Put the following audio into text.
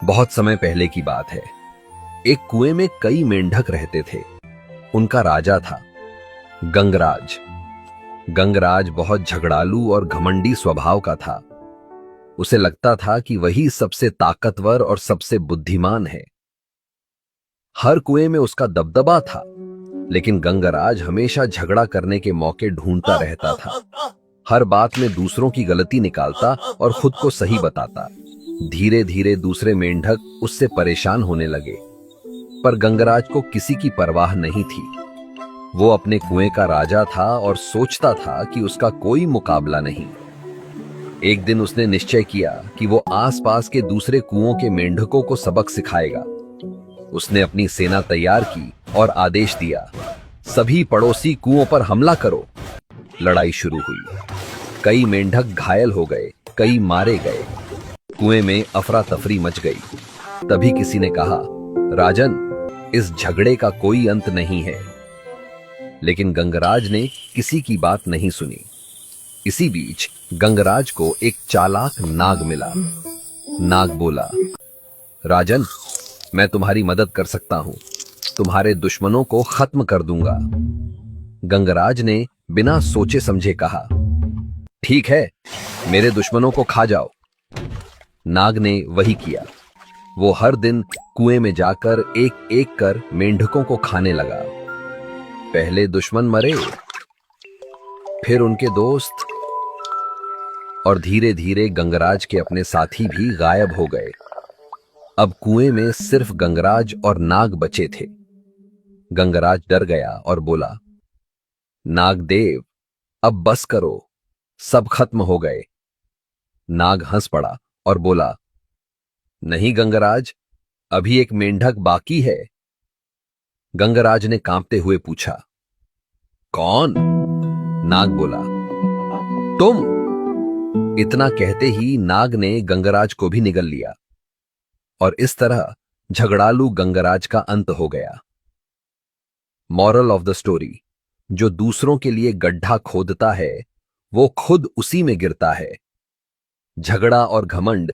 बहुत समय पहले की बात है। एक कुएं में कई मेंढक रहते थे। उनका राजा था गंगराज। गंगराज बहुत झगड़ालू और घमंडी स्वभाव का था। उसे लगता था कि वही सबसे ताकतवर और सबसे बुद्धिमान है। हर कुएं में उसका दबदबा था, लेकिन गंगराज हमेशा झगड़ा करने के मौके ढूंढता रहता था। हर बात में दूसरों की गलती निकालता और खुद को सही बताता। धीरे धीरे दूसरे मेंढक उससे परेशान होने लगे, पर गंगराज को किसी की परवाह नहीं थी। वो अपने कुएं का राजा था और सोचता था कि उसका कोई मुकाबला नहीं। एक दिन उसने निश्चय किया कि वो आसपास के दूसरे कुओं के मेंढकों को सबक सिखाएगा। उसने अपनी सेना तैयार की और आदेश दिया, सभी पड़ोसी कुओं पर हमला करो। लड़ाई शुरू हुई। कई मेंढक घायल हो गए, कई मारे गए। कुएं में अफरा तफरी मच गई। तभी किसी ने कहा, राजन, इस झगड़े का कोई अंत नहीं है। लेकिन गंगराज ने किसी की बात नहीं सुनी। इसी बीच गंगराज को एक चालाक नाग मिला। नाग बोला, राजन, मैं तुम्हारी मदद कर सकता हूं। तुम्हारे दुश्मनों को खत्म कर दूंगा। गंगराज ने बिना सोचे समझे कहा, ठीक है, मेरे दुश्मनों को खा जाओ। नाग ने वही किया। वो हर दिन कुएं में जाकर एक एक कर मेंढकों को खाने लगा। पहले दुश्मन मरे, फिर उनके दोस्त, और धीरे धीरे गंगराज के अपने साथी भी गायब हो गए। अब कुएं में सिर्फ गंगराज और नाग बचे थे। गंगराज डर गया और बोला, नागदेव, अब बस करो, सब खत्म हो गए। नाग हंस पड़ा और बोला, नहीं गंगराज, अभी एक मेंढक बाकी है। गंगराज ने कांपते हुए पूछा, कौन? नाग बोला, तुम। इतना कहते ही नाग ने गंगराज को भी निगल लिया, और इस तरह झगड़ालू गंगराज का अंत हो गया। मॉरल ऑफ द स्टोरी, जो दूसरों के लिए गड्ढा खोदता है वो खुद उसी में गिरता है। झगड़ा और घमंड